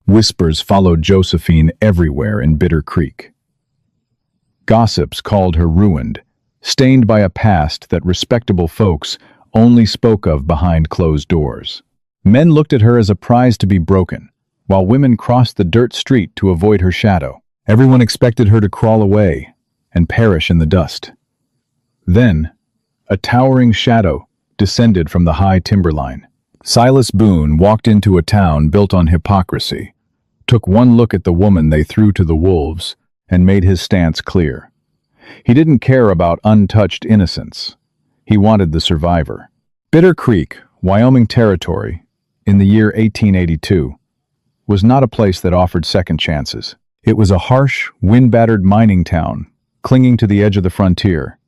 Whispers followed Josephine everywhere in Bitter Creek. Gossips called her ruined, stained by a past that respectable folks only spoke of behind closed doors. Men looked at her as a prize to be broken, while women crossed the dirt street to avoid her shadow. Everyone expected her to crawl away and perish in the dust. Then, a towering shadow descended from the high timberline. Silas Boone walked into a town built on hypocrisy, took one look at the woman they threw to the wolves, and made his stance clear. He didn't care about untouched innocence. He wanted the survivor. Bitter Creek, Wyoming Territory, in the year 1882, was not a place that offered second chances. It was a harsh, wind-battered mining town, clinging to the edge of the frontier,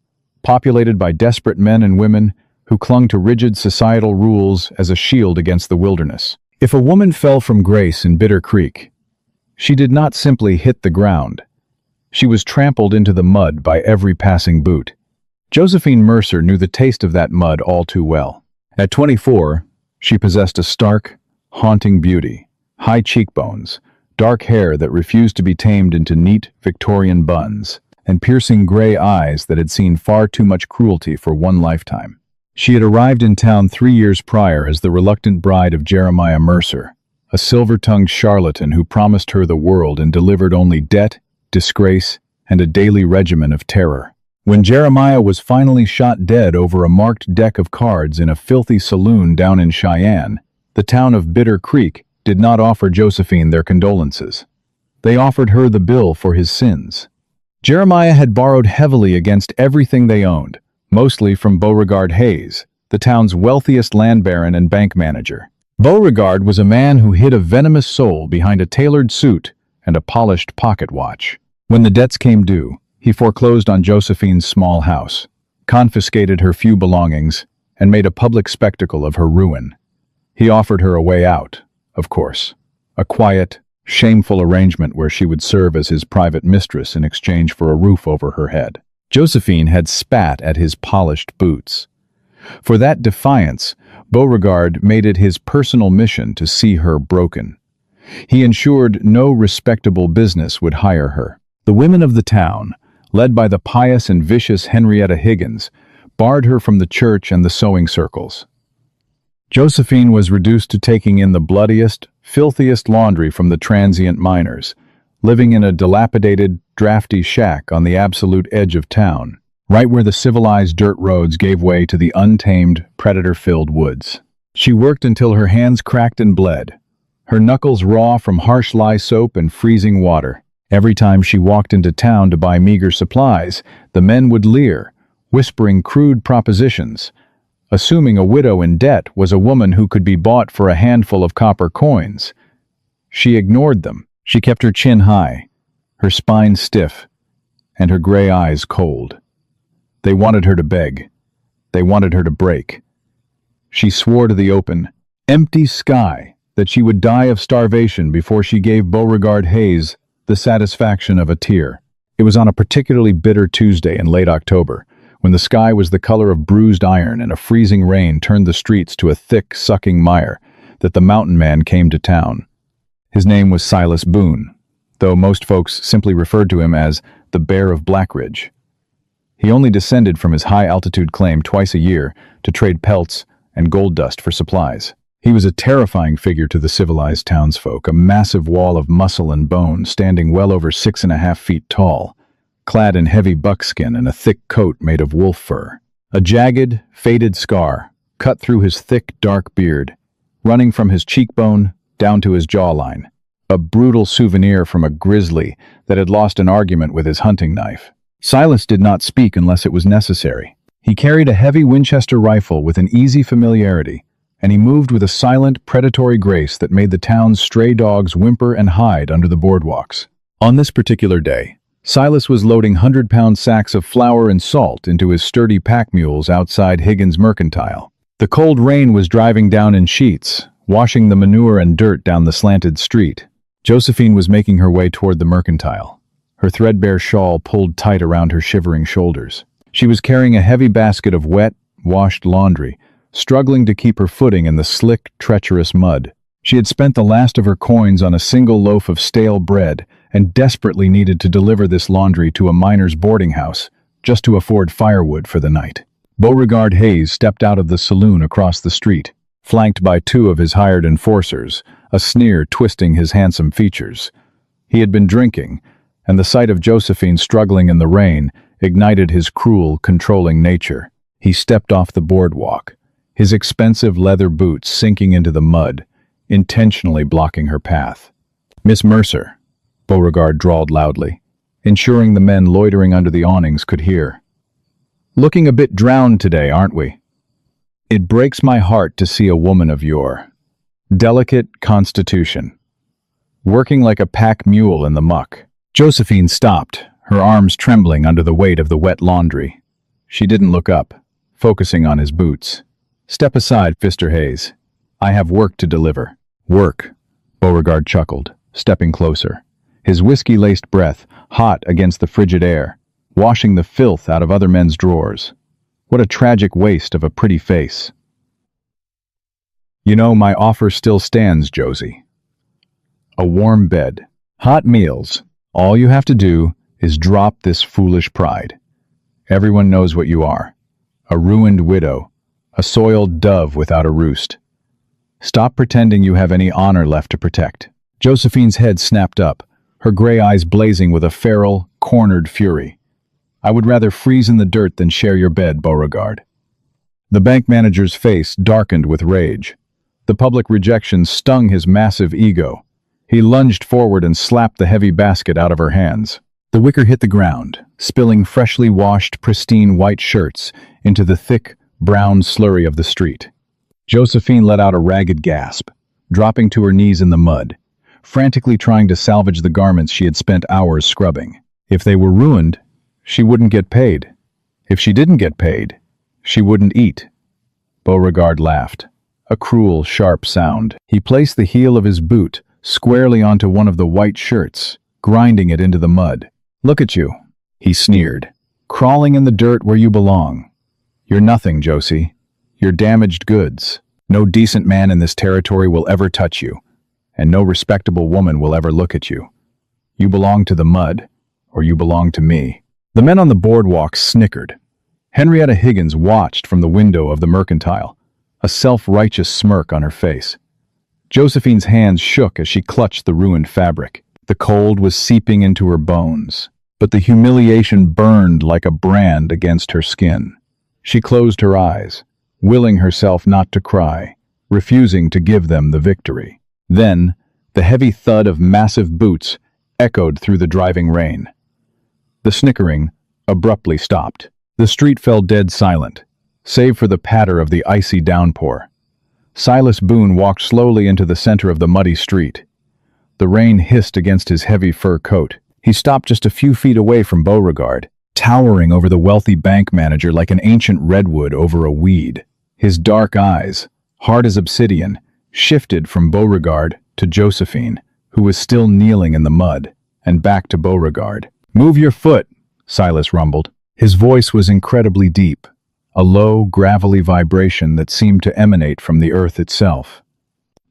populated by desperate men and women who clung to rigid societal rules as a shield against the wilderness. If a woman fell from grace in Bitter Creek, she did not simply hit the ground. She was trampled into the mud by every passing boot. Josephine Mercer knew the taste of that mud all too well. At 24, she possessed a stark, haunting beauty, high cheekbones, dark hair that refused to be tamed into neat Victorian buns, and piercing gray eyes that had seen far too much cruelty for one lifetime. She had arrived in town 3 years prior as the reluctant bride of Jeremiah Mercer, a silver-tongued charlatan who promised her the world and delivered only debt, disgrace, and a daily regimen of terror. When Jeremiah was finally shot dead over a marked deck of cards in a filthy saloon down in Cheyenne, the town of Bitter Creek did not offer Josephine their condolences. They offered her the bill for his sins. Jeremiah had borrowed heavily against everything they owned, mostly from Beauregard Hayes, the town's wealthiest land baron and bank manager. Beauregard was a man who hid a venomous soul behind a tailored suit and a polished pocket watch. When the debts came due, he foreclosed on Josephine's small house, confiscated her few belongings, and made a public spectacle of her ruin. He offered her a way out, of course, a quiet, shameful arrangement where she would serve as his private mistress in exchange for a roof over her head. Josephine had spat at his polished boots. For that defiance, Beauregard made it his personal mission to see her broken. He ensured no respectable business would hire her. The women of the town, led by the pious and vicious Henrietta Higgins, barred her from the church and the sewing circles. Josephine was reduced to taking in the bloodiest, filthiest laundry from the transient miners, living in a dilapidated, drafty shack on the absolute edge of town, right where the civilized dirt roads gave way to the untamed, predator-filled woods. She worked until her hands cracked and bled, her knuckles raw from harsh lye soap and freezing water. Every time she walked into town to buy meager supplies, the men would leer, whispering crude propositions, assuming a widow in debt was a woman who could be bought for a handful of copper coins. She ignored them. She kept her chin high, her spine stiff, and her gray eyes cold. They wanted her to beg. They wanted her to break. She swore to the open, empty sky that she would die of starvation before she gave Beauregard Hayes the satisfaction of a tear. It was on a particularly bitter Tuesday in late October, when the sky was the color of bruised iron and a freezing rain turned the streets to a thick, sucking mire, that the mountain man came to town. His name was Silas Boone, though most folks simply referred to him as the Bear of Blackridge. He only descended from his high-altitude claim twice a year to trade pelts and gold dust for supplies. He was a terrifying figure to the civilized townsfolk, a massive wall of muscle and bone standing well over 6.5 feet tall, clad in heavy buckskin and a thick coat made of wolf fur. A jagged, faded scar cut through his thick, dark beard, running from his cheekbone down to his jawline, a brutal souvenir from a grizzly that had lost an argument with his hunting knife. Silas did not speak unless it was necessary. He carried a heavy Winchester rifle with an easy familiarity, and he moved with a silent, predatory grace that made the town's stray dogs whimper and hide under the boardwalks. On this particular day, Silas was loading 100-pound sacks of flour and salt into his sturdy pack mules outside Higgins Mercantile. The cold rain was driving down in sheets, washing the manure and dirt down the slanted street. Josephine was making her way toward the Mercantile, her threadbare shawl pulled tight around her shivering shoulders. She was carrying a heavy basket of wet, washed laundry, struggling to keep her footing in the slick, treacherous mud. She had spent the last of her coins on a single loaf of stale bread and desperately needed to deliver this laundry to a miner's boarding house just to afford firewood for the night. Beauregard Hayes stepped out of the saloon across the street, flanked by two of his hired enforcers, a sneer twisting his handsome features. He had been drinking, and the sight of Josephine struggling in the rain ignited his cruel, controlling nature. He stepped off the boardwalk, his expensive leather boots sinking into the mud, intentionally blocking her path. "Miss Mercer," Beauregard drawled loudly, ensuring the men loitering under the awnings could hear. "Looking a bit drowned today, aren't we? It breaks my heart to see a woman of your delicate constitution working like a pack mule in the muck." Josephine stopped, her arms trembling under the weight of the wet laundry. She didn't look up, focusing on his boots. "Step aside, Mr. Hayes. I have work to deliver." "Work," Beauregard chuckled, stepping closer, his whiskey-laced breath hot against the frigid air, washing the filth out of other men's drawers. What a tragic waste of a pretty face. "You know, my offer still stands, Josie. A warm bed, hot meals. All you have to do is drop this foolish pride. Everyone knows what you are. A ruined widow, a soiled dove without a roost. Stop pretending you have any honor left to protect." Josephine's head snapped up, her gray eyes blazing with a feral, cornered fury. "I would rather freeze in the dirt than share your bed, Beauregard." The bank manager's face darkened with rage. The public rejection stung his massive ego. He lunged forward and slapped the heavy basket out of her hands. The wicker hit the ground, spilling freshly washed, pristine white shirts into the thick, brown slurry of the street. Josephine let out a ragged gasp, dropping to her knees in the mud, frantically trying to salvage the garments she had spent hours scrubbing. If they were ruined, she wouldn't get paid. If she didn't get paid, she wouldn't eat. Beauregard laughed, a cruel, sharp sound. He placed the heel of his boot squarely onto one of the white shirts, grinding it into the mud. "Look at you," he sneered, "crawling in the dirt where you belong. You're nothing, Josie. You're damaged goods. No decent man in this territory will ever touch you, and no respectable woman will ever look at you. You belong to the mud, or you belong to me." The men on the boardwalk snickered. Henrietta Higgins watched from the window of the Mercantile, a self-righteous smirk on her face. Josephine's hands shook as she clutched the ruined fabric. The cold was seeping into her bones, but the humiliation burned like a brand against her skin. She closed her eyes, willing herself not to cry, refusing to give them the victory. Then, the heavy thud of massive boots echoed through the driving rain. The snickering abruptly stopped. The street fell dead silent, save for the patter of the icy downpour. Silas Boone walked slowly into the center of the muddy street. The rain hissed against his heavy fur coat. He stopped just a few feet away from Beauregard, towering over the wealthy bank manager like an ancient redwood over a weed. His dark eyes, hard as obsidian, shifted from Beauregard to Josephine, who was still kneeling in the mud, and back to Beauregard. "Move your foot," Silas rumbled. His voice was incredibly deep, a low, gravelly vibration that seemed to emanate from the earth itself.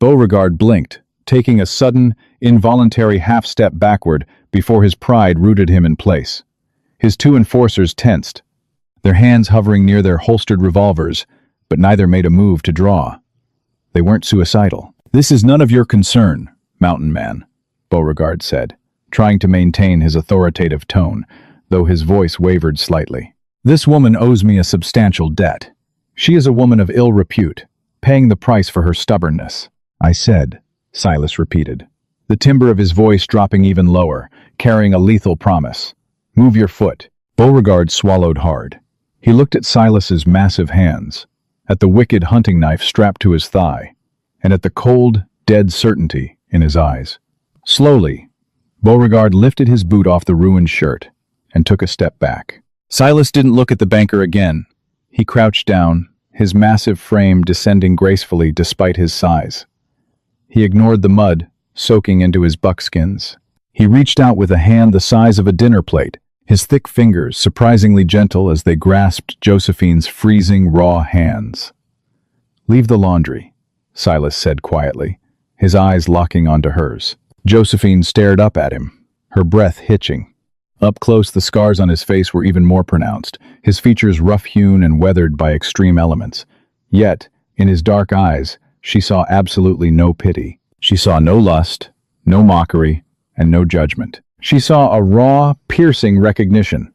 Beauregard blinked, taking a sudden, involuntary half-step backward before his pride rooted him in place. His two enforcers tensed, their hands hovering near their holstered revolvers, but neither made a move to draw. They weren't suicidal. "This is none of your concern, Mountain Man," Beauregard said, trying to maintain his authoritative tone, though his voice wavered slightly. "This woman owes me a substantial debt. She is a woman of ill repute, paying the price for her stubbornness." "I said," Silas repeated, the timbre of his voice dropping even lower, carrying a lethal promise. "Move your foot." Beauregard swallowed hard. He looked at Silas's massive hands, at the wicked hunting knife strapped to his thigh, and at the cold, dead certainty in his eyes. Slowly, Beauregard lifted his boot off the ruined shirt and took a step back. Silas didn't look at the banker again. He crouched down, his massive frame descending gracefully despite his size. He ignored the mud, soaking into his buckskins. He reached out with a hand the size of a dinner plate, his thick fingers surprisingly gentle as they grasped Josephine's freezing, raw hands. "Leave the laundry," Silas said quietly, his eyes locking onto hers. Josephine stared up at him, her breath hitching. Up close, the scars on his face were even more pronounced, his features rough-hewn and weathered by extreme elements. Yet, in his dark eyes, she saw absolutely no pity. She saw no lust, no mockery, and no judgment. She saw a raw, piercing recognition.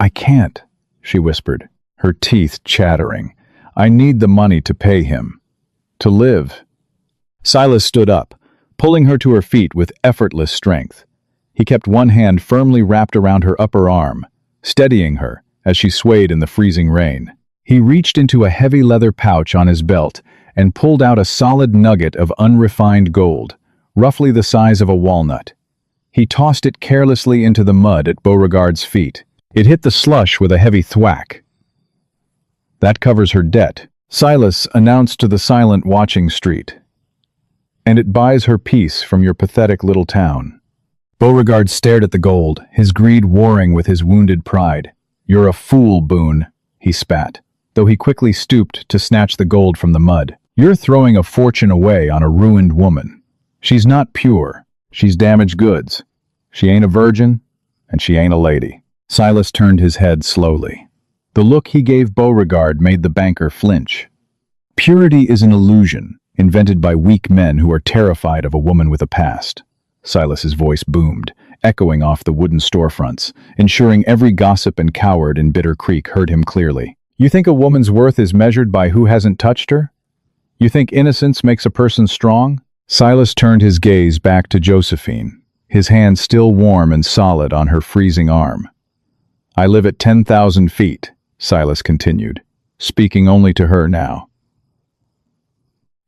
"I can't," she whispered, her teeth chattering. "I need the money to pay him. To live." Silas stood up, pulling her to her feet with effortless strength. He kept one hand firmly wrapped around her upper arm, steadying her as she swayed in the freezing rain. He reached into a heavy leather pouch on his belt and pulled out a solid nugget of unrefined gold, roughly the size of a walnut. He tossed it carelessly into the mud at Beauregard's feet. It hit the slush with a heavy thwack. "That covers her debt," Silas announced to the silent watching street. "And it buys her peace from your pathetic little town." Beauregard stared at the gold, his greed warring with his wounded pride. "You're a fool, Boone," he spat, though he quickly stooped to snatch the gold from the mud. "You're throwing a fortune away on a ruined woman. She's not pure. She's damaged goods. She ain't a virgin, and she ain't a lady." Silas turned his head slowly. The look he gave Beauregard made the banker flinch. "Purity is an illusion, invented by weak men who are terrified of a woman with a past." Silas's voice boomed, echoing off the wooden storefronts, ensuring every gossip and coward in Bitter Creek heard him clearly. "You think a woman's worth is measured by who hasn't touched her? You think innocence makes a person strong?" Silas turned his gaze back to Josephine, his hand still warm and solid on her freezing arm. "I live at 10,000 feet, Silas continued, speaking only to her now.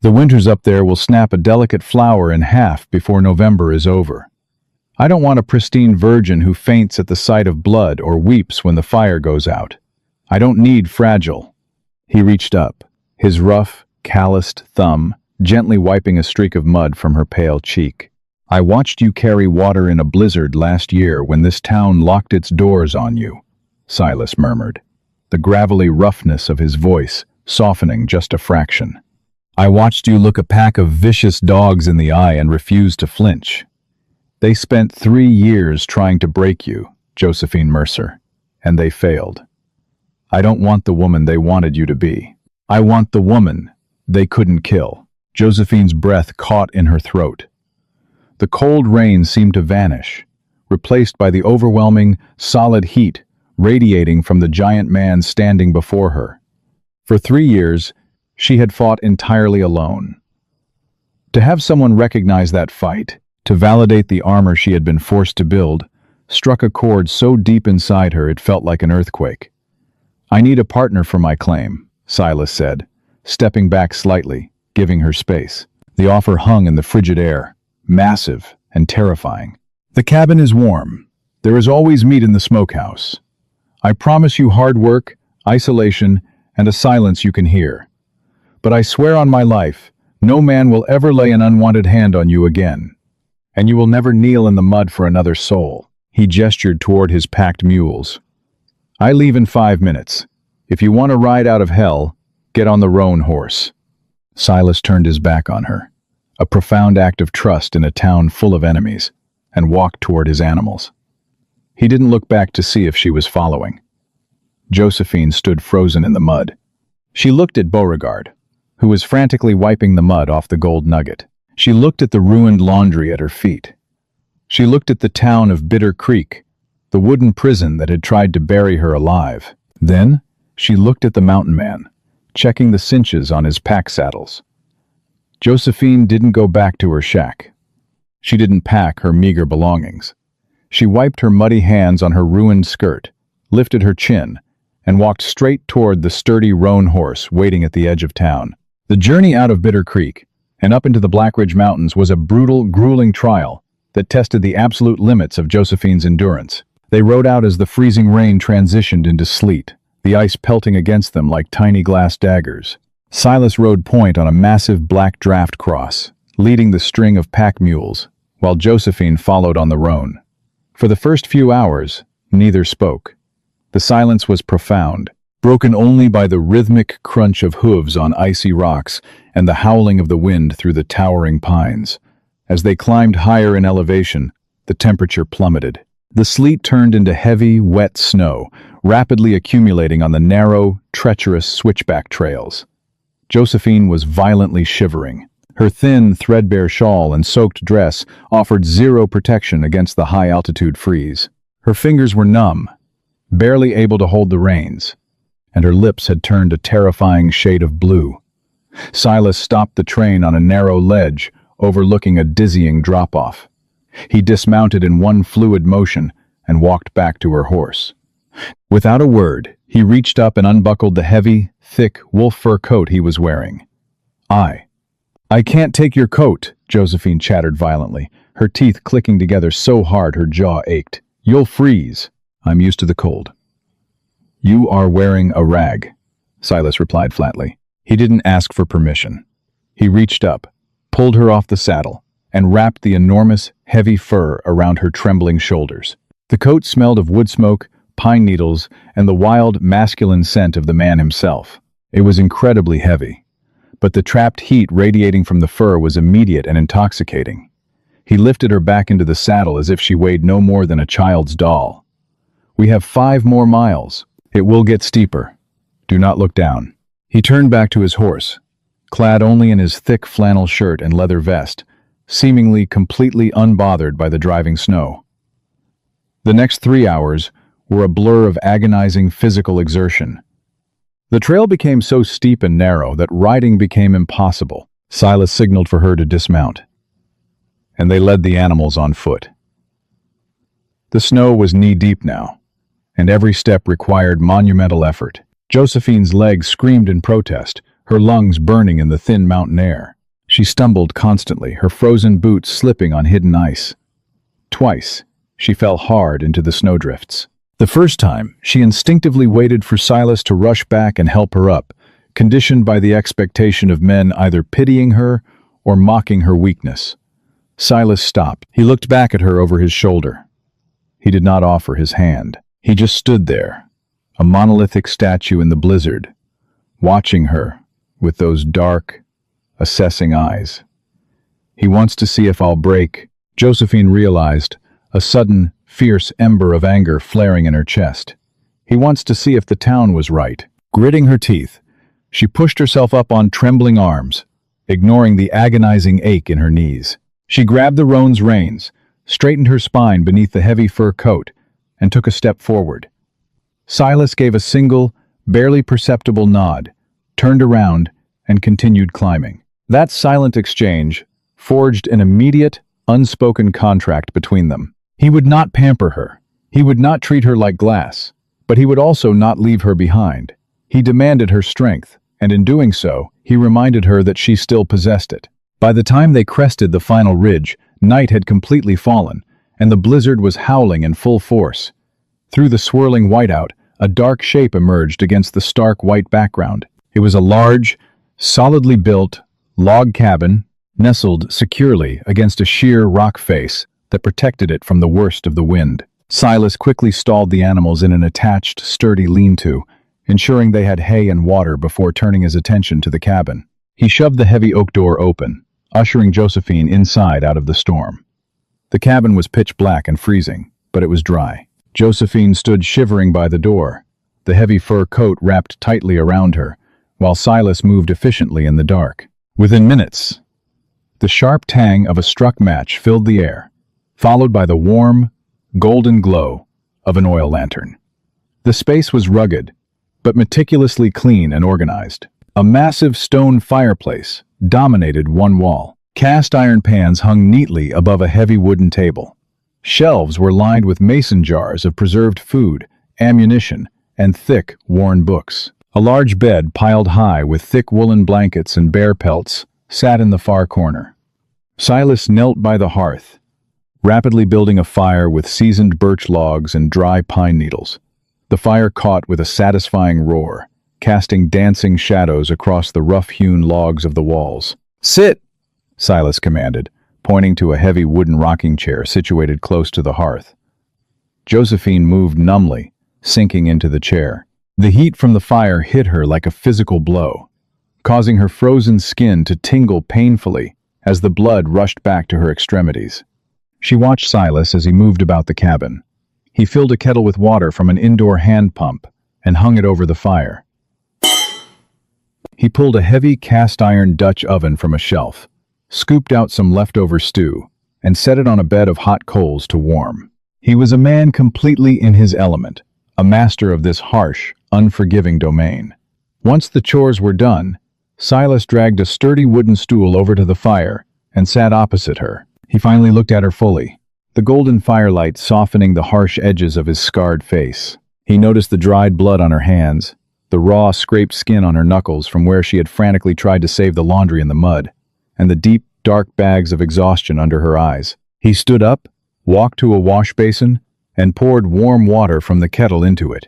"The winters up there will snap a delicate flower in half before November is over. I don't want a pristine virgin who faints at the sight of blood or weeps when the fire goes out. I don't need fragile." He reached up, his rough, calloused thumb gently wiping a streak of mud from her pale cheek. "I watched you carry water in a blizzard last year when this town locked its doors on you," Silas murmured, the gravelly roughness of his voice softening just a fraction. "I watched you look a pack of vicious dogs in the eye and refuse to flinch. They spent 3 years trying to break you, Josephine Mercer, and they failed. I don't want the woman they wanted you to be. I want the woman they couldn't kill." Josephine's breath caught in her throat. The cold rain seemed to vanish, replaced by the overwhelming, solid heat radiating from the giant man standing before her. For 3 years, she had fought entirely alone. To have someone recognize that fight, to validate the armor she had been forced to build, struck a chord so deep inside her it felt like an earthquake. "I need a partner for my claim," Silas said, stepping back slightly, giving her space. The offer hung in the frigid air, massive and terrifying. "The cabin is warm. There is always meat in the smokehouse. I promise you hard work, isolation, and a silence you can hear. But I swear on my life, no man will ever lay an unwanted hand on you again. And you will never kneel in the mud for another soul." He gestured toward his packed mules. "I leave in 5 minutes. If you want to ride out of hell, get on the roan horse." Silas turned his back on her, a profound act of trust in a town full of enemies, and walked toward his animals. He didn't look back to see if she was following. Josephine stood frozen in the mud. She looked at Beauregard, who was frantically wiping the mud off the gold nugget. She looked at the ruined laundry at her feet. She looked at the town of Bitter Creek, the wooden prison that had tried to bury her alive. Then, she looked at the mountain man, checking the cinches on his pack saddles. Josephine didn't go back to her shack. She didn't pack her meager belongings. She wiped her muddy hands on her ruined skirt, lifted her chin, and walked straight toward the sturdy roan horse waiting at the edge of town. The journey out of Bitter Creek and up into the Black Ridge Mountains was a brutal, grueling trial that tested the absolute limits of Josephine's endurance. They rode out as the freezing rain transitioned into sleet, the ice pelting against them like tiny glass daggers. Silas rode point on a massive black draft cross, leading the string of pack mules, while Josephine followed on the roan. For the first few hours, neither spoke. The silence was profound, broken only by the rhythmic crunch of hooves on icy rocks and the howling of the wind through the towering pines. As they climbed higher in elevation, the temperature plummeted. The sleet turned into heavy, wet snow, rapidly accumulating on the narrow, treacherous switchback trails. Josephine was violently shivering. Her thin, threadbare shawl and soaked dress offered zero protection against the high-altitude freeze. Her fingers were numb, barely able to hold the reins, and her lips had turned a terrifying shade of blue. Silas stopped the train on a narrow ledge, overlooking a dizzying drop-off. He dismounted in one fluid motion and walked back to her horse. Without a word, he reached up and unbuckled the heavy, thick wolf fur coat he was wearing. I can't take your coat," Josephine chattered violently, her teeth clicking together so hard her jaw ached. "You'll freeze." "I'm used to the cold." "You are wearing a rag," Silas replied flatly. He didn't ask for permission. He reached up, pulled her off the saddle, and wrapped the enormous, heavy fur around her trembling shoulders. The coat smelled of wood smoke, pine needles, and the wild, masculine scent of the man himself. It was incredibly heavy, but the trapped heat radiating from the fur was immediate and intoxicating. He lifted her back into the saddle as if she weighed no more than a child's doll. "We have 5 more miles. It will get steeper. Do not look down." He turned back to his horse, clad only in his thick flannel shirt and leather vest, seemingly completely unbothered by the driving snow. The next 3 hours were a blur of agonizing physical exertion. The trail became so steep and narrow that riding became impossible. Silas signaled for her to dismount, and they led the animals on foot. The snow was knee-deep now, and every step required monumental effort. Josephine's legs screamed in protest, her lungs burning in the thin mountain air. She stumbled constantly, her frozen boots slipping on hidden ice. Twice, she fell hard into the snowdrifts. The first time, she instinctively waited for Silas to rush back and help her up, conditioned by the expectation of men either pitying her or mocking her weakness. Silas stopped. He looked back at her over his shoulder. He did not offer his hand. He just stood there, a monolithic statue in the blizzard, watching her with those dark, assessing eyes. "He wants to see if I'll break," Josephine realized, a sudden, fierce ember of anger flaring in her chest. "He wants to see if the town was right." Gritting her teeth, she pushed herself up on trembling arms, ignoring the agonizing ache in her knees. She grabbed the roan's reins, straightened her spine beneath the heavy fur coat, and took a step forward. Silas gave a single, barely perceptible nod, turned around, and continued climbing. That silent exchange forged an immediate, unspoken contract between them. He would not pamper her. He would not treat her like glass, but he would also not leave her behind. He demanded her strength, and in doing so, he reminded her that she still possessed it. By the time they crested the final ridge, night had completely fallen, and the blizzard was howling in full force. Through the swirling whiteout, a dark shape emerged against the stark white background. It was a large, solidly built, log cabin, nestled securely against a sheer rock face that protected it from the worst of the wind. Silas quickly stalled the animals in an attached, sturdy lean-to, ensuring they had hay and water before turning his attention to the cabin. He shoved the heavy oak door open, ushering Josephine inside out of the storm. The cabin was pitch black and freezing, but it was dry. Josephine stood shivering by the door, the heavy fur coat wrapped tightly around her, while Silas moved efficiently in the dark. Within minutes, the sharp tang of a struck match filled the air, followed by the warm, golden glow of an oil lantern. The space was rugged, but meticulously clean and organized. A massive stone fireplace dominated one wall. Cast iron pans hung neatly above a heavy wooden table. Shelves were lined with mason jars of preserved food, ammunition, and thick, worn books. A large bed piled high with thick woolen blankets and bear pelts sat in the far corner. Silas knelt by the hearth, rapidly building a fire with seasoned birch logs and dry pine needles. The fire caught with a satisfying roar, casting dancing shadows across the rough-hewn logs of the walls. "Sit!" Silas commanded, pointing to a heavy wooden rocking chair situated close to the hearth. Josephine moved numbly, sinking into the chair. The heat from the fire hit her like a physical blow, causing her frozen skin to tingle painfully as the blood rushed back to her extremities. She watched Silas as he moved about the cabin. He filled a kettle with water from an indoor hand pump and hung it over the fire. He pulled a heavy cast-iron Dutch oven from a shelf, scooped out some leftover stew, and set it on a bed of hot coals to warm. He was a man completely in his element, a master of this harsh, unforgiving domain. Once the chores were done, Silas dragged a sturdy wooden stool over to the fire and sat opposite her. He finally looked at her fully, the golden firelight softening the harsh edges of his scarred face. He noticed the dried blood on her hands, the raw, scraped skin on her knuckles from where she had frantically tried to save the laundry in the mud, and the deep, dark bags of exhaustion under her eyes. He stood up, walked to a wash basin, and poured warm water from the kettle into it.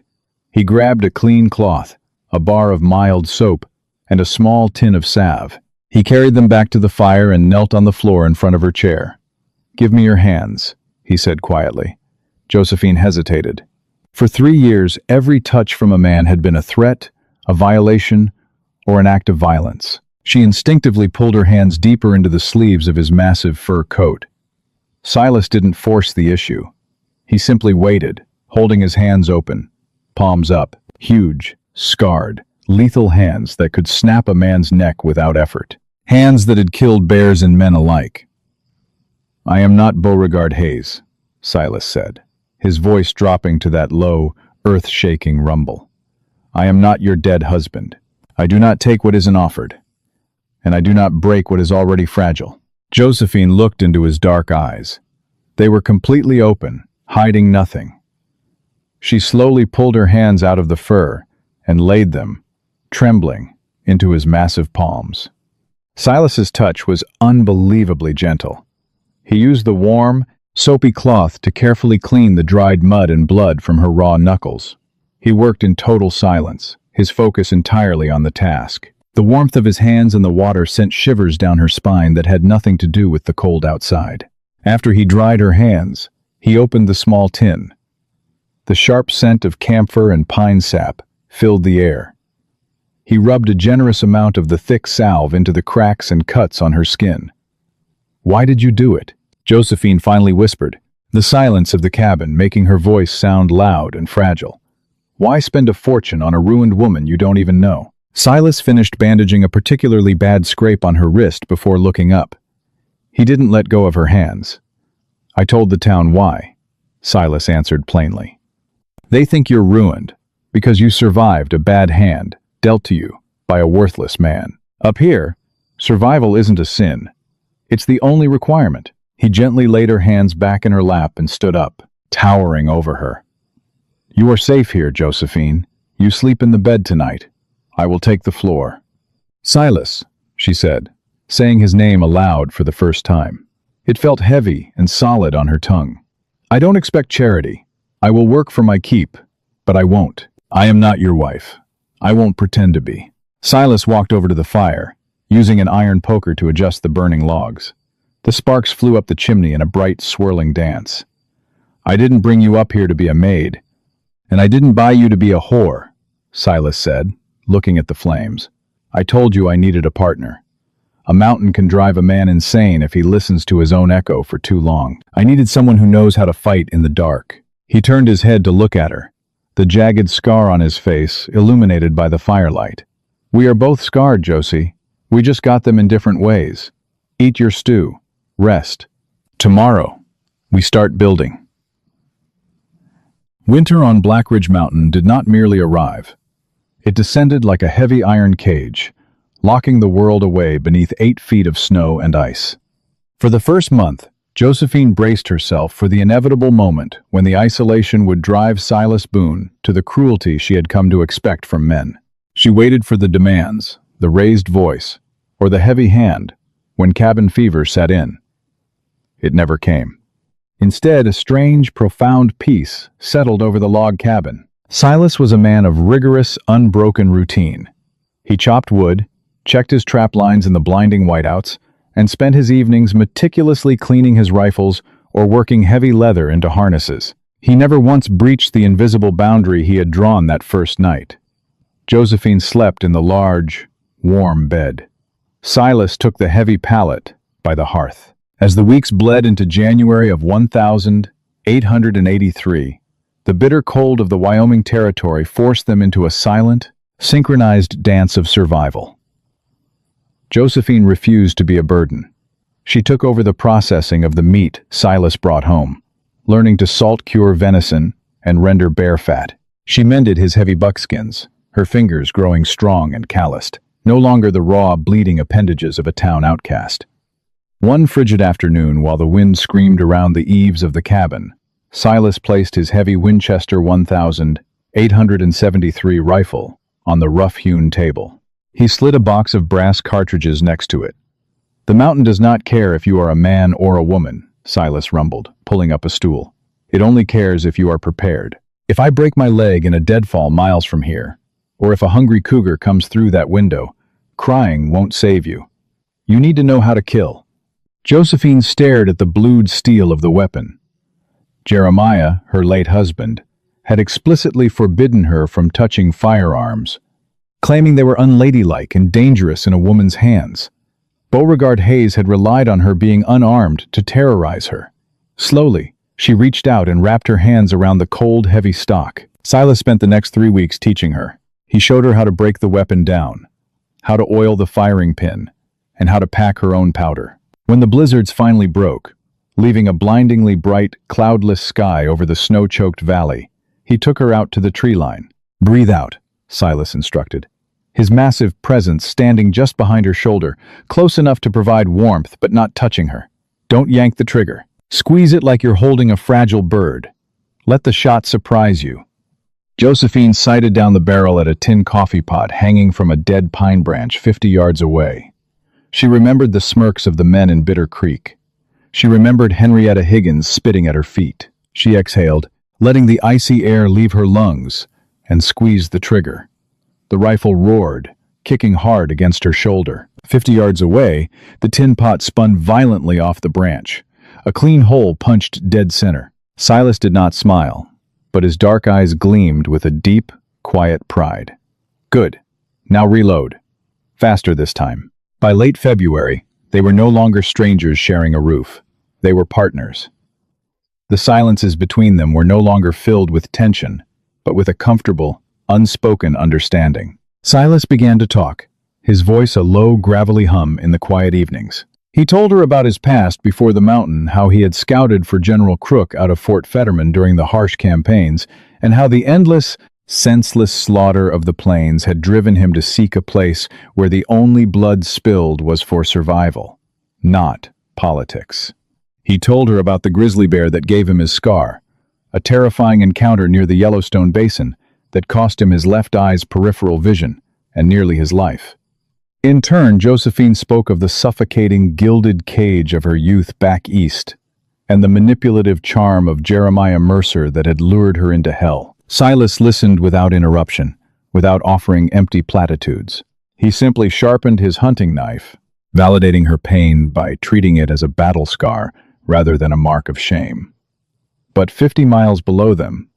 He grabbed a clean cloth, a bar of mild soap, and a small tin of salve. He carried them back to the fire and knelt on the floor in front of her chair. "Give me your hands," he said quietly. Josephine hesitated. For 3 years, every touch from a man had been a threat, a violation, or an act of violence. She instinctively pulled her hands deeper into the sleeves of his massive fur coat. Silas didn't force the issue. He simply waited, holding his hands open, palms up, huge, scarred, lethal hands that could snap a man's neck without effort. Hands that had killed bears and men alike. "I am not Beauregard Hayes," Silas said, his voice dropping to that low, earth-shaking rumble. "I am not your dead husband. I do not take what isn't offered, and I do not break what is already fragile." Josephine looked into his dark eyes. They were completely open, hiding nothing. She slowly pulled her hands out of the fur and laid them, trembling, into his massive palms. Silas's touch was unbelievably gentle. He used the warm, soapy cloth to carefully clean the dried mud and blood from her raw knuckles. He worked in total silence, his focus entirely on the task. The warmth of his hands and the water sent shivers down her spine that had nothing to do with the cold outside. After he dried her hands, he opened the small tin. The sharp scent of camphor and pine sap filled the air. He rubbed a generous amount of the thick salve into the cracks and cuts on her skin. "Why did you do it?" Josephine finally whispered, the silence of the cabin making her voice sound loud and fragile. "Why spend a fortune on a ruined woman you don't even know?" Silas finished bandaging a particularly bad scrape on her wrist before looking up. He didn't let go of her hands. "I told the town why," Silas answered plainly. "They think you're ruined because you survived a bad hand dealt to you by a worthless man. Up here, survival isn't a sin. It's the only requirement." He gently laid her hands back in her lap and stood up, towering over her. "You are safe here, Josephine. You sleep in the bed tonight. I will take the floor." "Silas," she said, saying his name aloud for the first time. It felt heavy and solid on her tongue. "I don't expect charity. I will work for my keep, but I won't. I am not your wife. I won't pretend to be." Silas walked over to the fire, using an iron poker to adjust the burning logs. The sparks flew up the chimney in a bright, swirling dance. "I didn't bring you up here to be a maid, and I didn't buy you to be a whore," Silas said, looking at the flames. "I told you I needed a partner. A mountain can drive a man insane if he listens to his own echo for too long. I needed someone who knows how to fight in the dark." He turned his head to look at her, the jagged scar on his face illuminated by the firelight. "We are both scarred, Josie. We just got them in different ways. Eat your stew. Rest. Tomorrow, we start building." Winter on Black Ridge Mountain did not merely arrive. It descended like a heavy iron cage, locking the world away beneath 8 feet of snow and ice. For the first month, Josephine braced herself for the inevitable moment when the isolation would drive Silas Boone to the cruelty she had come to expect from men. She waited for the demands, the raised voice, or the heavy hand when cabin fever set in. It never came. Instead, a strange, profound peace settled over the log cabin. Silas was a man of rigorous, unbroken routine. He chopped wood, checked his trap lines in the blinding whiteouts, and spent his evenings meticulously cleaning his rifles or working heavy leather into harnesses. He never once breached the invisible boundary he had drawn that first night. Josephine slept in the large, warm bed. Silas took the heavy pallet by the hearth. As the weeks bled into January of 1883, the bitter cold of the Wyoming Territory forced them into a silent, synchronized dance of survival. Josephine refused to be a burden. She took over the processing of the meat Silas brought home, learning to salt-cure venison and render bear fat. She mended his heavy buckskins, her fingers growing strong and calloused, no longer the raw, bleeding appendages of a town outcast. One frigid afternoon, while the wind screamed around the eaves of the cabin, Silas placed his heavy Winchester 1873 rifle on the rough-hewn table. He slid a box of brass cartridges next to it. "The mountain does not care if you are a man or a woman," Silas rumbled, pulling up a stool. "It only cares if you are prepared. If I break my leg in a deadfall miles from here, or if a hungry cougar comes through that window, crying won't save you. You need to know how to kill." Josephine stared at the blued steel of the weapon. Jeremiah, her late husband, had explicitly forbidden her from touching firearms, claiming they were unladylike and dangerous in a woman's hands. Beauregard Hayes had relied on her being unarmed to terrorize her. Slowly, she reached out and wrapped her hands around the cold, heavy stock. Silas spent the next 3 weeks teaching her. He showed her how to break the weapon down, how to oil the firing pin, and how to pack her own powder. When the blizzards finally broke, leaving a blindingly bright, cloudless sky over the snow-choked valley, he took her out to the tree line. "Breathe out," Silas instructed, his massive presence standing just behind her shoulder, close enough to provide warmth but not touching her. "Don't yank the trigger. Squeeze it like you're holding a fragile bird. Let the shot surprise you." Josephine sighted down the barrel at a tin coffee pot hanging from a dead pine branch 50 yards away. She remembered the smirks of the men in Bitter Creek. She remembered Henrietta Higgins spitting at her feet. She exhaled, letting the icy air leave her lungs, and squeezed the trigger. The rifle roared, kicking hard against her shoulder. 50 yards away, the tin pot spun violently off the branch. A clean hole punched dead center. Silas did not smile, but his dark eyes gleamed with a deep, quiet pride. "Good. Now reload. Faster this time." By late February, they were no longer strangers sharing a roof. They were partners. The silences between them were no longer filled with tension, but with a comfortable, unspoken understanding. Silas began to talk, his voice a low, gravelly hum in the quiet evenings. He told her about his past before the mountain, how he had scouted for General Crook out of Fort Fetterman during the harsh campaigns, and how the endless, senseless slaughter of the plains had driven him to seek a place where the only blood spilled was for survival, not politics. He told her about the grizzly bear that gave him his scar, a terrifying encounter near the Yellowstone Basin that cost him his left eye's peripheral vision and nearly his life. In turn, Josephine spoke of the suffocating, gilded cage of her youth back east, and the manipulative charm of Jeremiah Mercer that had lured her into hell. Silas listened without interruption, without offering empty platitudes. He simply sharpened his hunting knife, validating her pain by treating it as a battle scar rather than a mark of shame. But 50 miles below them,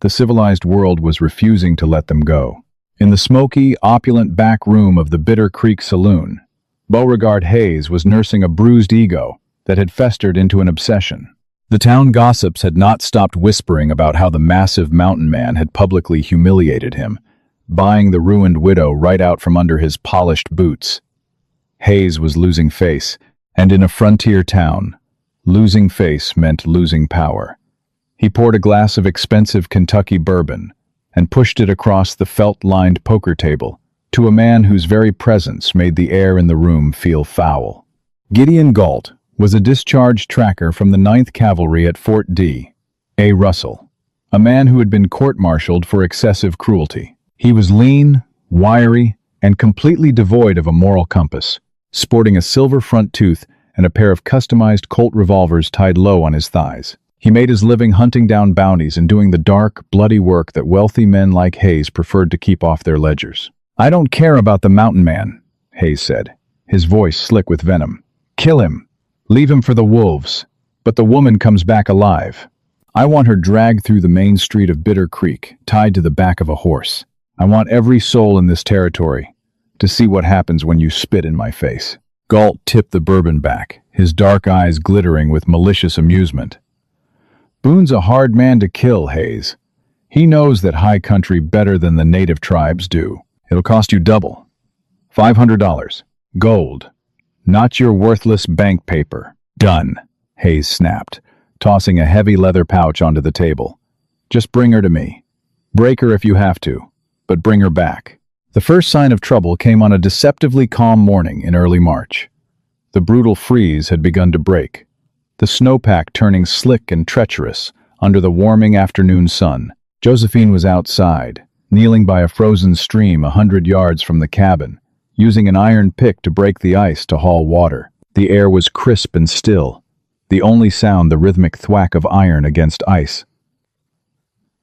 the civilized world was refusing to let them go. In the smoky, opulent back room of the Bitter Creek Saloon, Beauregard Hayes was nursing a bruised ego that had festered into an obsession. The town gossips had not stopped whispering about how the massive mountain man had publicly humiliated him, buying the ruined widow right out from under his polished boots. Hayes was losing face, and in a frontier town, losing face meant losing power. He poured a glass of expensive Kentucky bourbon and pushed it across the felt-lined poker table to a man whose very presence made the air in the room feel foul. Gideon Galt was a discharged tracker from the 9th Cavalry at Fort D. A. Russell, a man who had been court-martialed for excessive cruelty. He was lean, wiry, and completely devoid of a moral compass, sporting a silver front tooth and a pair of customized Colt revolvers tied low on his thighs. He made his living hunting down bounties and doing the dark, bloody work that wealthy men like Hayes preferred to keep off their ledgers. "I don't care about the mountain man," Hayes said, his voice slick with venom. "Kill him. Leave him for the wolves. But the woman comes back alive. I want her dragged through the main street of Bitter Creek, tied to the back of a horse. I want every soul in this territory to see what happens when you spit in my face." Galt tipped the bourbon back, his dark eyes glittering with malicious amusement. "Boone's a hard man to kill, Hayes. He knows that high country better than the native tribes do. It'll cost you double. $500. Gold. Not your worthless bank paper." "Done," Hayes snapped, tossing a heavy leather pouch onto the table. "Just bring her to me. Break her if you have to, but bring her back." The first sign of trouble came on a deceptively calm morning in early March. The brutal freeze had begun to break, the snowpack turning slick and treacherous under the warming afternoon sun. Josephine was outside, kneeling by a frozen stream 100 yards from the cabin, using an iron pick to break the ice to haul water. The air was crisp and still, the only sound the rhythmic thwack of iron against ice.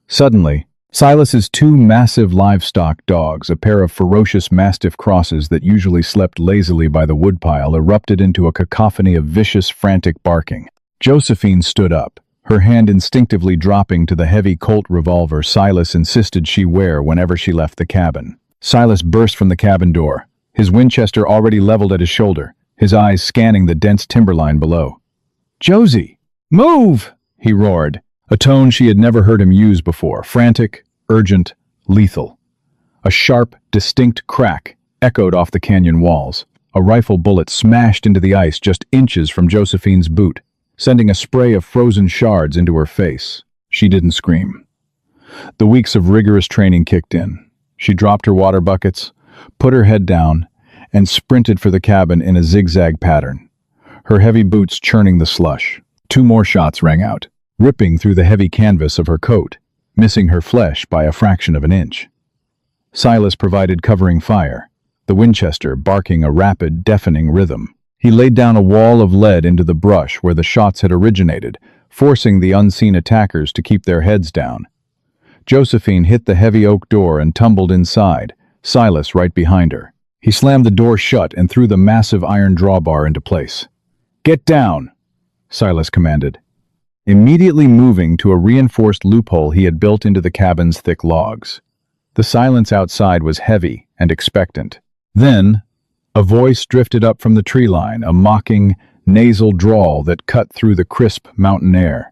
Suddenly, Silas's two massive livestock dogs, a pair of ferocious mastiff crosses that usually slept lazily by the woodpile, erupted into a cacophony of vicious, frantic barking. Josephine stood up, her hand instinctively dropping to the heavy Colt revolver Silas insisted she wear whenever she left the cabin. Silas burst from the cabin door, his Winchester already leveled at his shoulder, his eyes scanning the dense timberline below. "Josie, move!" he roared, a tone she had never heard him use before, frantic, urgent, lethal. A sharp, distinct crack echoed off the canyon walls. A rifle bullet smashed into the ice just inches from Josephine's boot, sending a spray of frozen shards into her face. She didn't scream. The weeks of rigorous training kicked in. She dropped her water buckets, put her head down, and sprinted for the cabin in a zigzag pattern, her heavy boots churning the slush. 2 more shots rang out, ripping through the heavy canvas of her coat, missing her flesh by a fraction of an inch. Silas provided covering fire, the Winchester barking a rapid, deafening rhythm. He laid down a wall of lead into the brush where the shots had originated, forcing the unseen attackers to keep their heads down. Josephine hit the heavy oak door and tumbled inside, Silas right behind her. He slammed the door shut and threw the massive iron drawbar into place. "Get down," Silas commanded, immediately moving to a reinforced loophole he had built into the cabin's thick logs. The silence outside was heavy and expectant. Then, a voice drifted up from the tree line, a mocking, nasal drawl that cut through the crisp mountain air.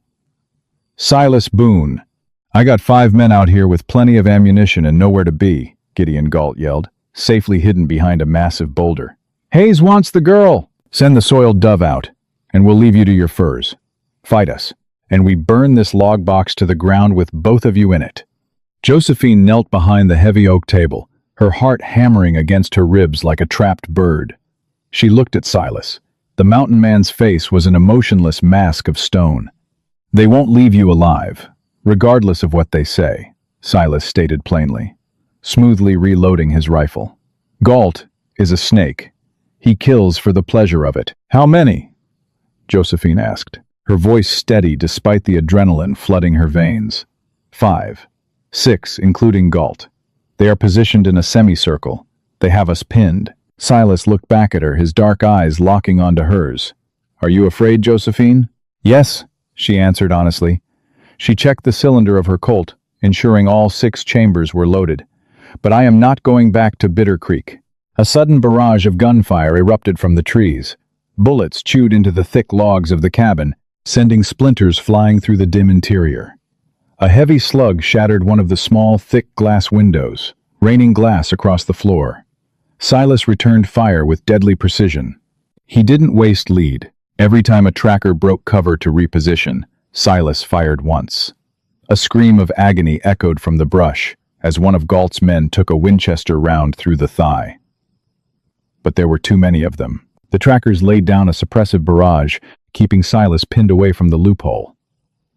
"Silas Boone, I got 5 men out here with plenty of ammunition and nowhere to be," Gideon Galt yelled, safely hidden behind a massive boulder. "Hayes wants the girl. Send the soiled dove out, and we'll leave you to your furs. Fight us, and we burn this log box to the ground with both of you in it." Josephine knelt behind the heavy oak table, her heart hammering against her ribs like a trapped bird. She looked at Silas. The mountain man's face was an emotionless mask of stone. "They won't leave you alive, regardless of what they say," Silas stated plainly, smoothly reloading his rifle. "Galt is a snake. He kills for the pleasure of it." "How many?" Josephine asked, her voice steady despite the adrenaline flooding her veins. 5. 6, including Galt. They are positioned in a semicircle. They have us pinned. Silas looked back at her, his dark eyes locking onto hers. "Are you afraid, Josephine?" "Yes," she answered honestly. She checked the cylinder of her Colt, ensuring all 6 chambers were loaded. "But I am not going back to Bitter Creek." A sudden barrage of gunfire erupted from the trees. Bullets chewed into the thick logs of the cabin, sending splinters flying through the dim interior. A heavy slug shattered one of the small, thick glass windows, raining glass across the floor. Silas returned fire with deadly precision. He didn't waste lead. Every time a tracker broke cover to reposition, Silas fired once. A scream of agony echoed from the brush as one of Galt's men took a Winchester round through the thigh. But there were too many of them. The trackers laid down a suppressive barrage, keeping Silas pinned away from the loophole.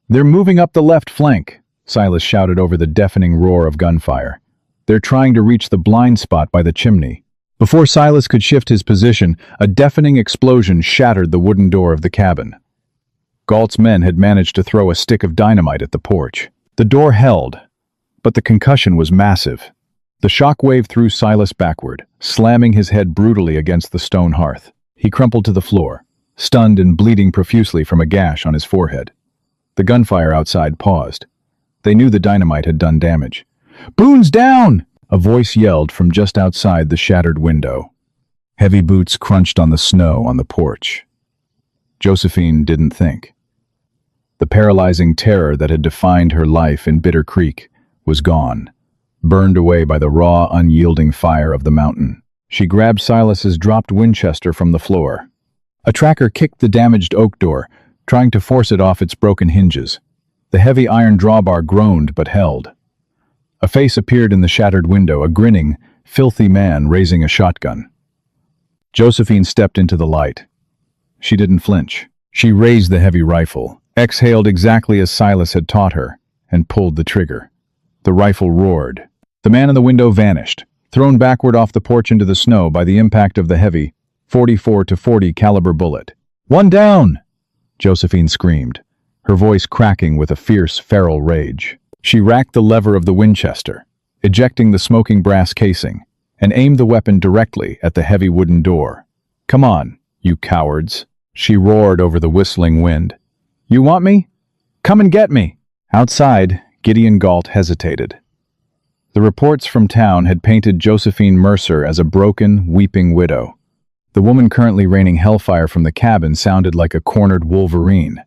"They're moving up the left flank," Silas shouted over the deafening roar of gunfire. "They're trying to reach the blind spot by the chimney." Before Silas could shift his position, a deafening explosion shattered the wooden door of the cabin. Galt's men had managed to throw a stick of dynamite at the porch. The door held, but the concussion was massive. The shock wave threw Silas backward, slamming his head brutally against the stone hearth. He crumpled to the floor, stunned and bleeding profusely from a gash on his forehead. The gunfire outside paused. They knew the dynamite had done damage. "Boone's down!" a voice yelled from just outside the shattered window. Heavy boots crunched on the snow on the porch. Josephine didn't think. The paralyzing terror that had defined her life in Bitter Creek was gone, burned away by the raw, unyielding fire of the mountain. She grabbed Silas's dropped Winchester from the floor. A tracker kicked the damaged oak door, trying to force it off its broken hinges. The heavy iron drawbar groaned but held. A face appeared in the shattered window, a grinning, filthy man raising a shotgun. Josephine stepped into the light. She didn't flinch. She raised the heavy rifle, exhaled exactly as Silas had taught her, and pulled the trigger. The rifle roared. The man in the window vanished, thrown backward off the porch into the snow by the impact of the heavy 44-40 caliber bullet. "One down!" Josephine screamed, her voice cracking with a fierce, feral rage. She racked the lever of the Winchester, ejecting the smoking brass casing, and aimed the weapon directly at the heavy wooden door. "Come on, you cowards," she roared over the whistling wind. "You want me? Come and get me!" Outside, Gideon Galt hesitated. The reports from town had painted Josephine Mercer as a broken, weeping widow. The woman currently raining hellfire from the cabin sounded like a cornered wolverine.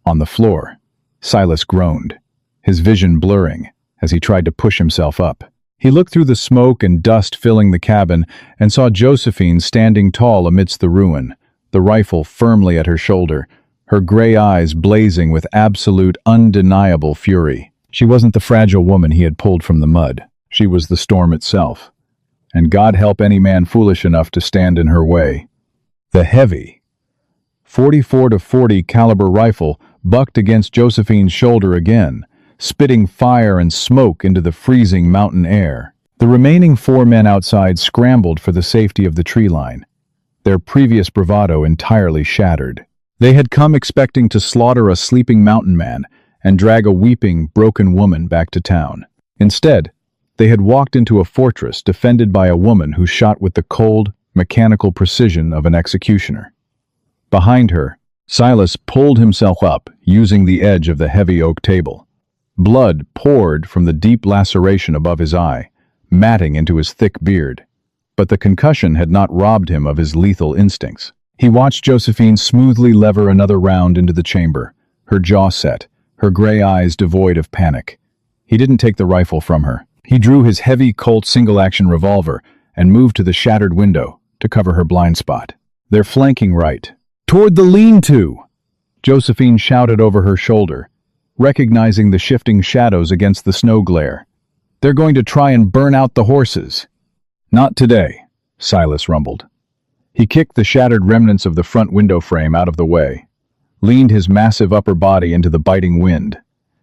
On the floor, Silas groaned, his vision blurring as he tried to push himself up. He looked through the smoke and dust filling the cabin and saw Josephine standing tall amidst the ruin, the rifle firmly at her shoulder, her gray eyes blazing with absolute, undeniable fury. She wasn't the fragile woman he had pulled from the mud. She was the storm itself. And God help any man foolish enough to stand in her way. The heavy 44-40 caliber rifle bucked against Josephine's shoulder again, spitting fire and smoke into the freezing mountain air. The remaining 4 men outside scrambled for the safety of the tree line, their previous bravado entirely shattered. They had come expecting to slaughter a sleeping mountain man and drag a weeping, broken woman back to town. Instead, they had walked into a fortress defended by a woman who shot with the cold, mechanical precision of an executioner. Behind her, Silas pulled himself up, using the edge of the heavy oak table. Blood poured from the deep laceration above his eye, matting into his thick beard. But the concussion had not robbed him of his lethal instincts. He watched Josephine smoothly lever another round into the chamber, her jaw set, her gray eyes devoid of panic. He didn't take the rifle from her. He drew his heavy Colt single-action revolver and moved to the shattered window to cover her blind spot. "They're flanking right. Toward the lean-to!" Josephine shouted over her shoulder, recognizing the shifting shadows against the snow glare. "They're going to try and burn out the horses." "Not today," Silas rumbled. He kicked the shattered remnants of the front window frame out of the way, leaned his massive upper body into the biting wind,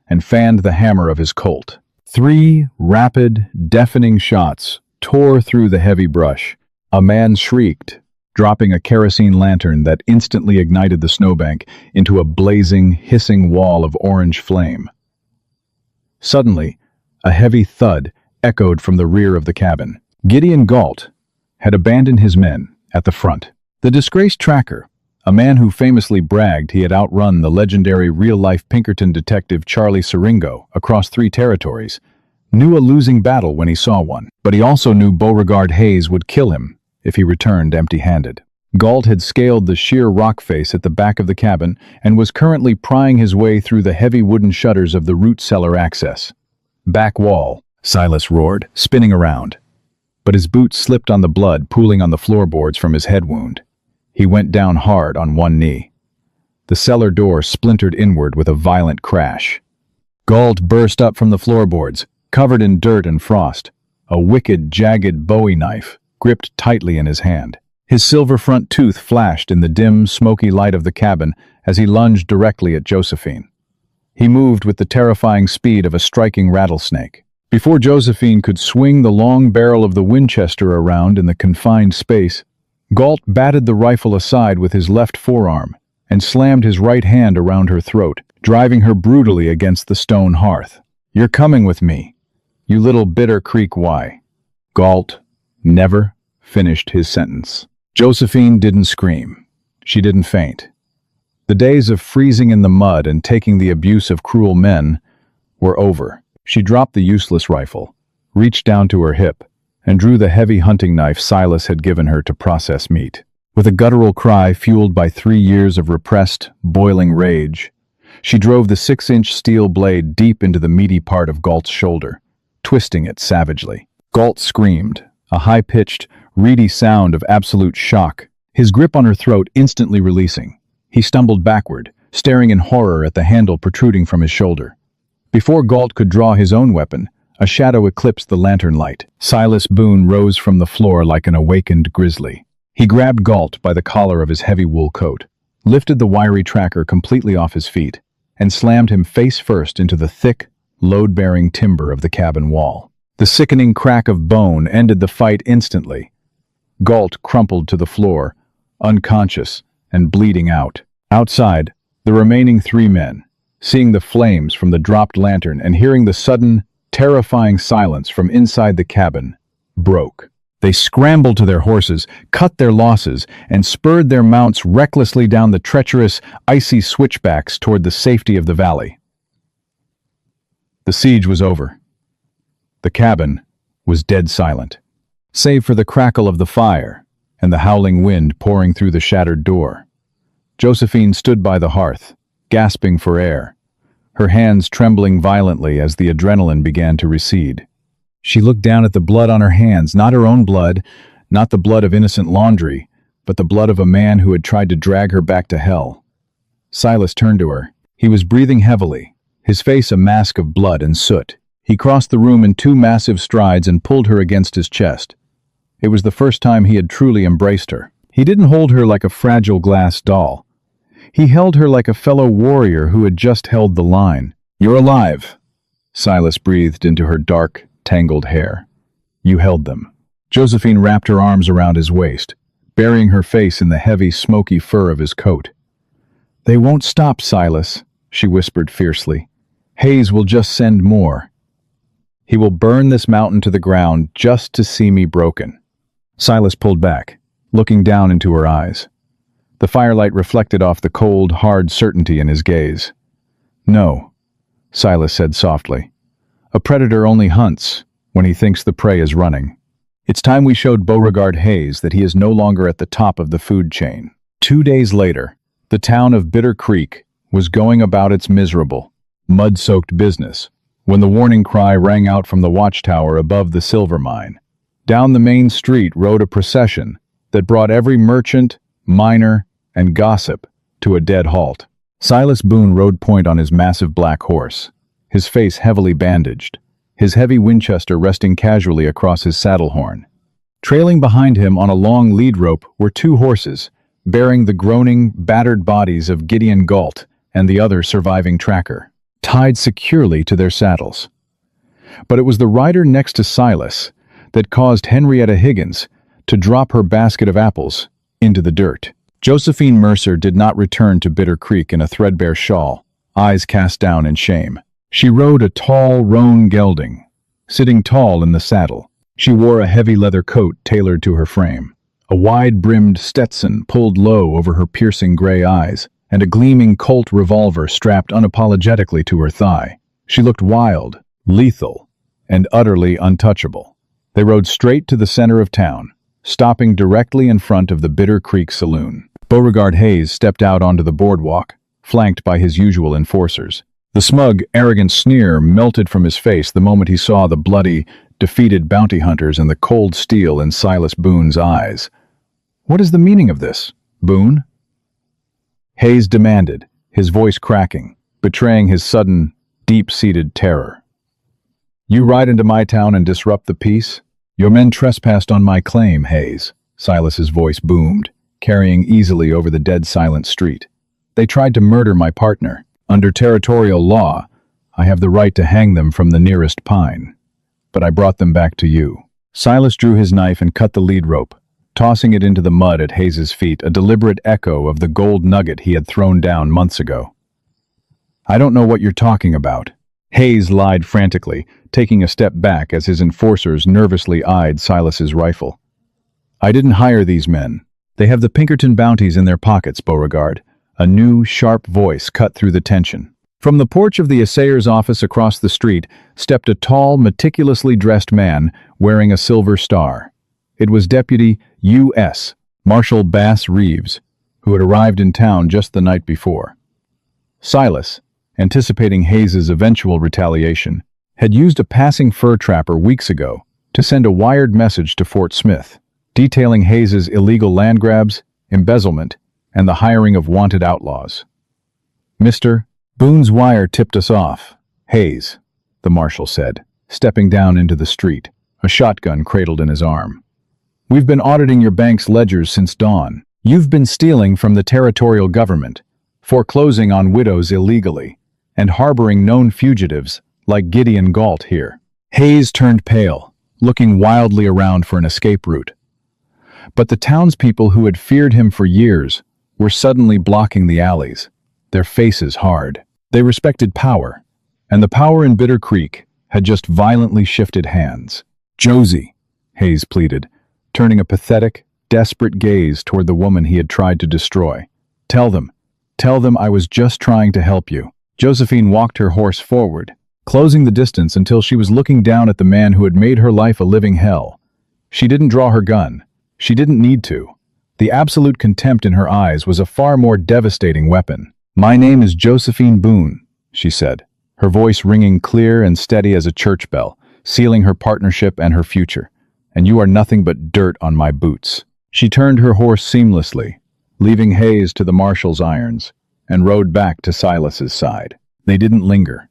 and fanned the hammer of his Colt. 3 rapid, deafening shots tore through the heavy brush. A man shrieked, dropping a kerosene lantern that instantly ignited the snowbank into a blazing, hissing wall of orange flame. Suddenly, a heavy thud echoed from the rear of the cabin. Gideon Galt had abandoned his men at the front. The disgraced tracker, a man who famously bragged he had outrun the legendary real-life Pinkerton detective Charlie Siringo across 3 territories, knew a losing battle when he saw one, but he also knew Beauregard Hayes would kill him if he returned empty-handed. Galt had scaled the sheer rock face at the back of the cabin and was currently prying his way through the heavy wooden shutters of the root cellar access. "Back wall," Silas roared, spinning around. But his boots slipped on the blood pooling on the floorboards from his head wound. He went down hard on one knee. The cellar door splintered inward with a violent crash. Galt burst up from the floorboards, covered in dirt and frost, a wicked, jagged Bowie knife gripped tightly in his hand. His silver front tooth flashed in the dim, smoky light of the cabin as he lunged directly at Josephine. He moved with the terrifying speed of a striking rattlesnake. Before Josephine could swing the long barrel of the Winchester around in the confined space, Galt batted the rifle aside with his left forearm and slammed his right hand around her throat, driving her brutally against the stone hearth. "You're coming with me, you little Bitter Creek Y." Galt never finished his sentence. Josephine didn't scream. She didn't faint. The days of freezing in the mud and taking the abuse of cruel men were over. She dropped the useless rifle, reached down to her hip, and drew the heavy hunting knife Silas had given her to process meat. With a guttural cry fueled by 3 years of repressed, boiling rage, she drove the 6-inch steel blade deep into the meaty part of Galt's shoulder, twisting it savagely. Galt screamed, a high-pitched, reedy sound of absolute shock, his grip on her throat instantly releasing. He stumbled backward, staring in horror at the handle protruding from his shoulder. Before Galt could draw his own weapon, a shadow eclipsed the lantern light. Silas Boone rose from the floor like an awakened grizzly. He grabbed Galt by the collar of his heavy wool coat, lifted the wiry tracker completely off his feet, and slammed him face first into the thick, load-bearing timber of the cabin wall. The sickening crack of bone ended the fight instantly. Galt crumpled to the floor, unconscious and bleeding out. Outside, the remaining 3 men, seeing the flames from the dropped lantern and hearing the sudden, terrifying silence from inside the cabin, broke. They scrambled to their horses, cut their losses, and spurred their mounts recklessly down the treacherous, icy switchbacks toward the safety of the valley. The siege was over. The cabin was dead silent, save for the crackle of the fire and the howling wind pouring through the shattered door. Josephine stood by the hearth, gasping for air, her hands trembling violently as the adrenaline began to recede. She looked down at the blood on her hands, not her own blood, not the blood of innocent laundry, but the blood of a man who had tried to drag her back to hell. Silas turned to her. He was breathing heavily, his face a mask of blood and soot. He crossed the room in 2 massive strides and pulled her against his chest. It was the first time he had truly embraced her. He didn't hold her like a fragile glass doll. He held her like a fellow warrior who had just held the line. "You're alive," Silas breathed into her dark, tangled hair. "You held them." Josephine wrapped her arms around his waist, burying her face in the heavy, smoky fur of his coat. "They won't stop, Silas," she whispered fiercely. "Hayes will just send more. He will burn this mountain to the ground just to see me broken." Silas pulled back, looking down into her eyes. The firelight reflected off the cold, hard certainty in his gaze. "No," Silas said softly. "A predator only hunts when he thinks the prey is running. It's time we showed Beauregard Hayes that he is no longer at the top of the food chain." 2 days later, the town of Bitter Creek was going about its miserable, mud-soaked business when the warning cry rang out from the watchtower above the silver mine. Down the main street rode a procession that brought every merchant, miner, and gossip to a dead halt. Silas Boone rode point on his massive black horse, his face heavily bandaged, his heavy Winchester resting casually across his saddle horn. Trailing behind him on a long lead rope were 2 horses, bearing the groaning, battered bodies of Gideon Galt and the other surviving tracker, tied securely to their saddles. But it was the rider next to Silas that caused Henrietta Higgins to drop her basket of apples into the dirt. Josephine Mercer did not return to Bitter Creek in a threadbare shawl, eyes cast down in shame. She rode a tall roan gelding, sitting tall in the saddle. She wore a heavy leather coat tailored to her frame, a wide-brimmed Stetson pulled low over her piercing gray eyes, and a gleaming Colt revolver strapped unapologetically to her thigh. She looked wild, lethal, and utterly untouchable. They rode straight to the center of town, stopping directly in front of the Bitter Creek Saloon. Beauregard Hayes stepped out onto the boardwalk, flanked by his usual enforcers. The smug, arrogant sneer melted from his face the moment he saw the bloody, defeated bounty hunters and the cold steel in Silas Boone's eyes. "What is the meaning of this, Boone?" Hayes demanded, his voice cracking, betraying his sudden, deep-seated terror. "You ride into my town and disrupt the peace? Your men trespassed on my claim, Hayes," Silas's voice boomed, carrying easily over the dead silent street. "They tried to murder my partner. Under territorial law, I have the right to hang them from the nearest pine. But I brought them back to you." Silas drew his knife and cut the lead rope, tossing it into the mud at Hayes's feet, a deliberate echo of the gold nugget he had thrown down months ago. "I don't know what you're talking about." Hayes lied frantically, taking a step back as his enforcers nervously eyed Silas's rifle. "I didn't hire these men. They have the Pinkerton bounties in their pockets, Beauregard. A new, sharp voice cut through the tension. From the porch of the assayer's office across the street stepped a tall, meticulously dressed man wearing a silver star. It was Deputy U.S. Marshal Bass Reeves, who had arrived in town just the night before. Silas, anticipating Hayes's eventual retaliation, had used a passing fur trapper weeks ago to send a wired message to Fort Smith, detailing Hayes's illegal land grabs, embezzlement, and the hiring of wanted outlaws. Mr. Boone's wire tipped us off. Hayes, the marshal said, stepping down into the street, a shotgun cradled in his arm. We've been auditing your bank's ledgers since dawn. You've been stealing from the territorial government, foreclosing on widows illegally, and harboring known fugitives like Gideon Galt here. Hayes turned pale, looking wildly around for an escape route. But the townspeople who had feared him for years were suddenly blocking the alleys, their faces hard. They respected power, and the power in Bitter Creek had just violently shifted hands. Josie, Hayes pleaded, turning a pathetic, desperate gaze toward the woman he had tried to destroy. Tell them I was just trying to help you. Josephine walked her horse forward, closing the distance until she was looking down at the man who had made her life a living hell. She didn't draw her gun. She didn't need to. The absolute contempt in her eyes was a far more devastating weapon. My name is Josephine Boone, she said, her voice ringing clear and steady as a church bell, sealing her partnership and her future. And you are nothing but dirt on my boots. She turned her horse seamlessly, leaving Hayes to the marshal's irons, and rode back to Silas's side. They didn't linger.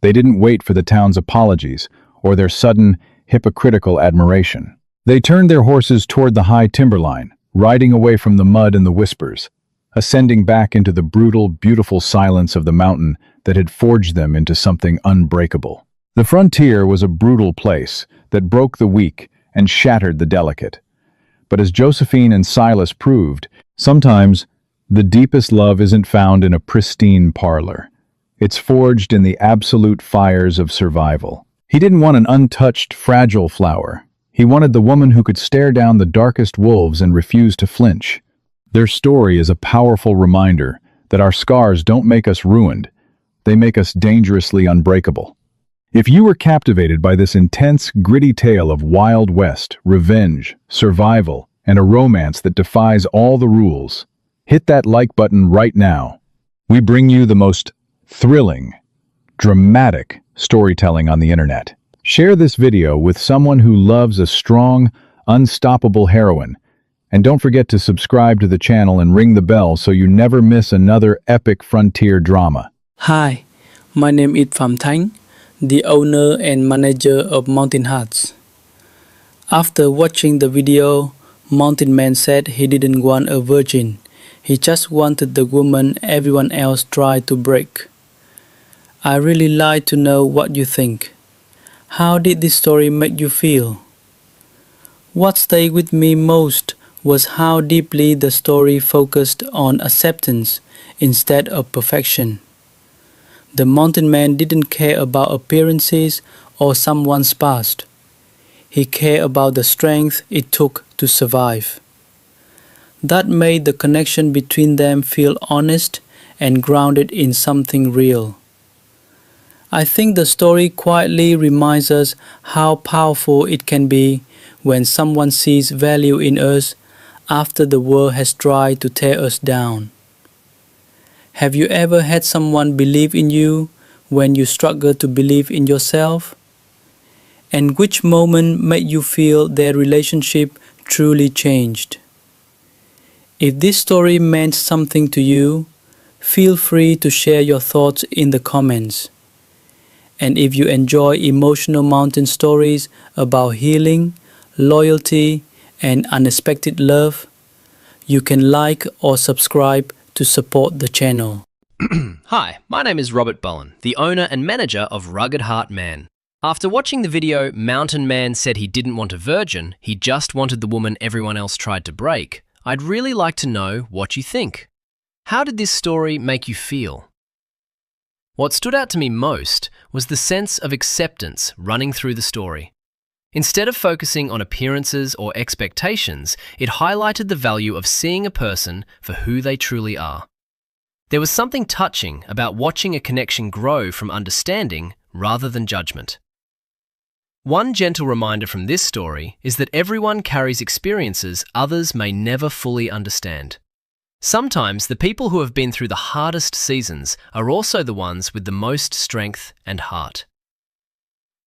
They didn't wait for the town's apologies or their sudden, hypocritical admiration. They turned their horses toward the high timberline, riding away from the mud and the whispers, ascending back into the brutal, beautiful silence of the mountain that had forged them into something unbreakable. The frontier was a brutal place that broke the weak and shattered the delicate. But as Josephine and Silas proved, sometimes the deepest love isn't found in a pristine parlor. It's forged in the absolute fires of survival. He didn't want an untouched, fragile flower. He wanted the woman who could stare down the darkest wolves and refuse to flinch. Their story is a powerful reminder that our scars don't make us ruined. They make us dangerously unbreakable. If you were captivated by this intense, gritty tale of Wild West, revenge, survival, and a romance that defies all the rules, hit that like button right now. We bring you the most thrilling, dramatic storytelling on the internet. Share this video with someone who loves a strong, unstoppable heroine. And don't forget to subscribe to the channel and ring the bell so you never miss another epic frontier drama. Hi, my name is Phạm Thanh, the owner and manager of Mountain Hearts. After watching the video, Mountain Man said he didn't want a virgin. He just wanted the woman everyone else tried to break. I really like to know what you think. How did this story make you feel? What stayed with me most was how deeply the story focused on acceptance instead of perfection. The mountain man didn't care about appearances or someone's past. He cared about the strength it took to survive. That made the connection between them feel honest and grounded in something real. I think the story quietly reminds us how powerful it can be when someone sees value in us after the world has tried to tear us down. Have you ever had someone believe in you when you struggle to believe in yourself? And which moment made you feel their relationship truly changed? If this story meant something to you, feel free to share your thoughts in the comments. And if you enjoy emotional mountain stories about healing, loyalty, and unexpected love, you can like or subscribe to support the channel. Hi, my name is Robert Bowen, the owner and manager of Rugged Heart Man. After watching the video, Mountain Man said he didn't want a virgin, he just wanted the woman everyone else tried to break. I'd really like to know what you think. How did this story make you feel? What stood out to me most was the sense of acceptance running through the story. Instead of focusing on appearances or expectations, it highlighted the value of seeing a person for who they truly are. There was something touching about watching a connection grow from understanding rather than judgment. One gentle reminder from this story is that everyone carries experiences others may never fully understand. Sometimes the people who have been through the hardest seasons are also the ones with the most strength and heart.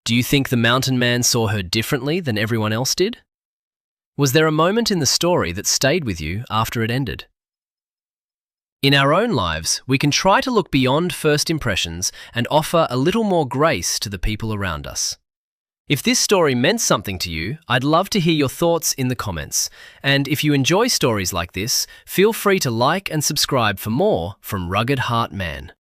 Do you think the mountain man saw her differently than everyone else did? Was there a moment in the story that stayed with you after it ended? In our own lives, we can try to look beyond first impressions and offer a little more grace to the people around us. If this story meant something to you, I'd love to hear your thoughts in the comments. And if you enjoy stories like this, feel free to like and subscribe for more from Rugged Heart Man.